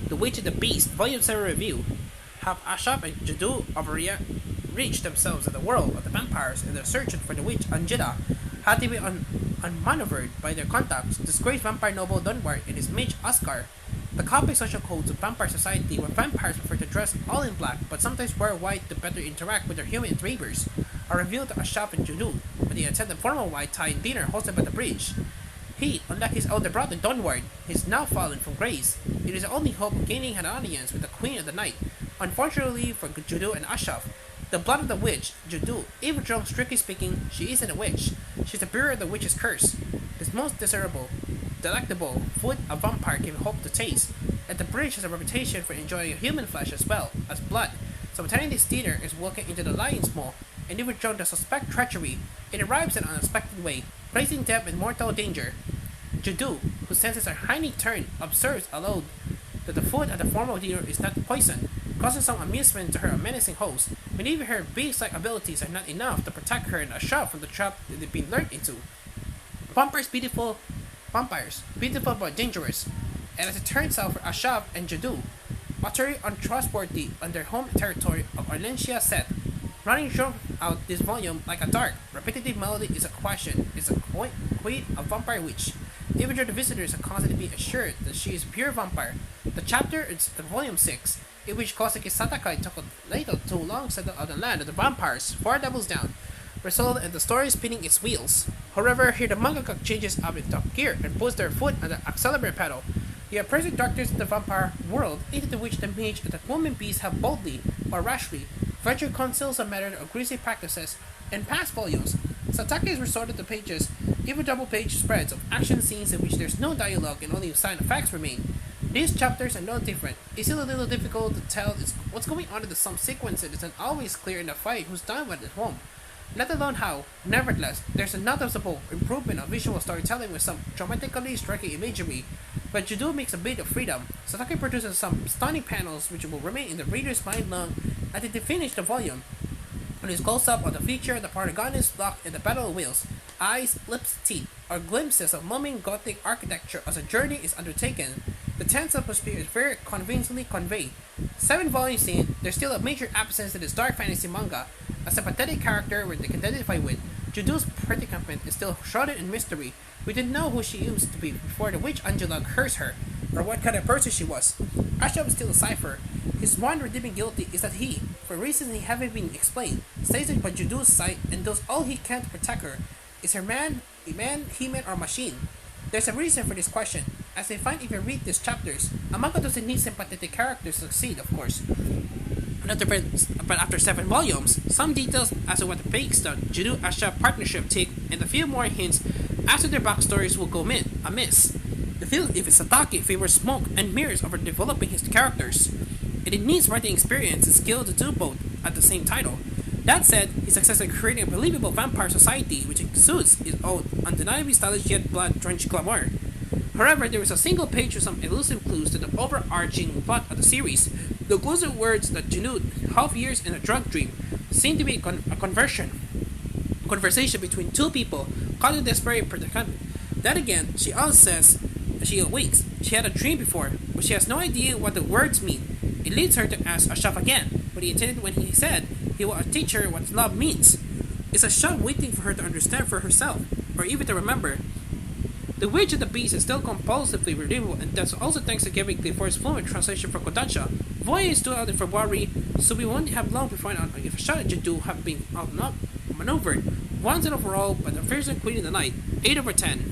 The Witch and the Beast, Volume 7 Review. Have Ashap and Jadu reached themselves in the world of the vampires in their search for the witch Anjida had to be unmaneuvered by their contacts, disgraced vampire noble Dunward and his mage Oscar. The copy social codes of vampire society where vampires prefer to dress all in black but sometimes wear white to better interact with their human neighbors are revealed to Ashap and Jadu when they attend a formal white tie dinner hosted by the bridge. He, unlike his older brother Donward, is now fallen from grace. It is only hope of gaining an audience with the Queen of the Night. Unfortunately for Judu and Ashaf, the blood of the witch, Judu, even though strictly speaking, she isn't a witch. She's the bearer of the witch's curse. This most desirable, delectable food a vampire can hope to taste, and the bridge has a reputation for enjoying human flesh as well as blood. So pretending this dinner is walking into the lion's maw, and even though they suspect treachery, it arrives in an unexpected way, placing them in mortal danger. Judu, whose senses are highly turned, observes aloud that the food at the formal dinner is not poison, causing some amusement to her menacing host, but even her beast-like abilities are not enough to protect her and Ashaf from the trap that they've been lured into. Vampires, beautiful but dangerous, and as it turns out for Ashaf and Judu, utterly untrustworthy on their home territory of Arlencia set. Running throughout this volume like a dark, repetitive melody is a question, is a queen of vampire witch. Even though the visitors are constantly being assured that she is a pure vampire, the chapter is the volume 6, in which Koseki Satakai took a little too long to settle on the land of the vampires, 4 levels down, resulted in the story spinning its wheels. However, here the mangaka changes up in top gear and puts their foot on the accelerator pedal. The oppressive darkness of the vampire world into which the mage and the woman beast have boldly, or rashly, ventured conceals a matter of greasy practices. In past volumes, Satake has resorted to pages, even double-page spreads of action scenes in which there's no dialogue and only sign of facts remain. These chapters are no different. It's still a little difficult to tell what's going on in some sequences isn't always clear in the fight who's done what at home. Let alone how. Nevertheless, there's a noticeable improvement of visual storytelling with some dramatically striking imagery. But Judo makes a bit of freedom. Satake produces some stunning panels which will remain in the reader's mind long until they finish the volume. When his close-up on the feature, the protagonist locked in the battle wheels, eyes, lips, teeth, are glimpses of mumming Gothic architecture as a journey is undertaken. The tense atmosphere is very convincingly conveyed. 7 volumes in, there's still a major absence in this dark fantasy manga. As a pathetic character where they can identify with, Judo's predicament is still shrouded in mystery. We didn't know who she used to be before the witch Angela cursed her, or what kind of person she was. Ashab is still a cipher. His one redeeming guilty is that he, for reasons he haven't been explained, stays by Judo's side and does all he can to protect her. Is her man, he-man, or machine? There's a reason for this question, as I find if you read these chapters, a manga doesn't need sympathetic characters to succeed, of course. But after 7 volumes, some details as to what makes the Judo-Asha partnership tick and a few more hints as to their backstories will go amiss. The field if Satake favors smoke and mirrors over developing his characters, and it needs writing experience and skill to do both at the same title. That said, his success in creating a believable vampire society which exudes his own undeniably stylish yet blood-drenched glamour. However, there is a single page with some elusive clues to the overarching plot of the series. The elusive words that denote half years in a drug dream seem to be a conversation between 2 people caught in desperate predicament. Then again, she also says she awakes. She had a dream before, but she has no idea what the words mean. It leads her to ask Ashaf again, but he intended when he said he will teach her what love means. Is Ashaf waiting for her to understand for herself, or even to remember? The Witch and the Beast is still compulsively redeemable, and that's also thanks to Gavin Lee for his fluent translation for Kodansha. Voya is due out in February, so we won't have long to find out if Ashaf and Judo have been outmaneuvered once and overall by the fearsome Queen of the Night. 8/10.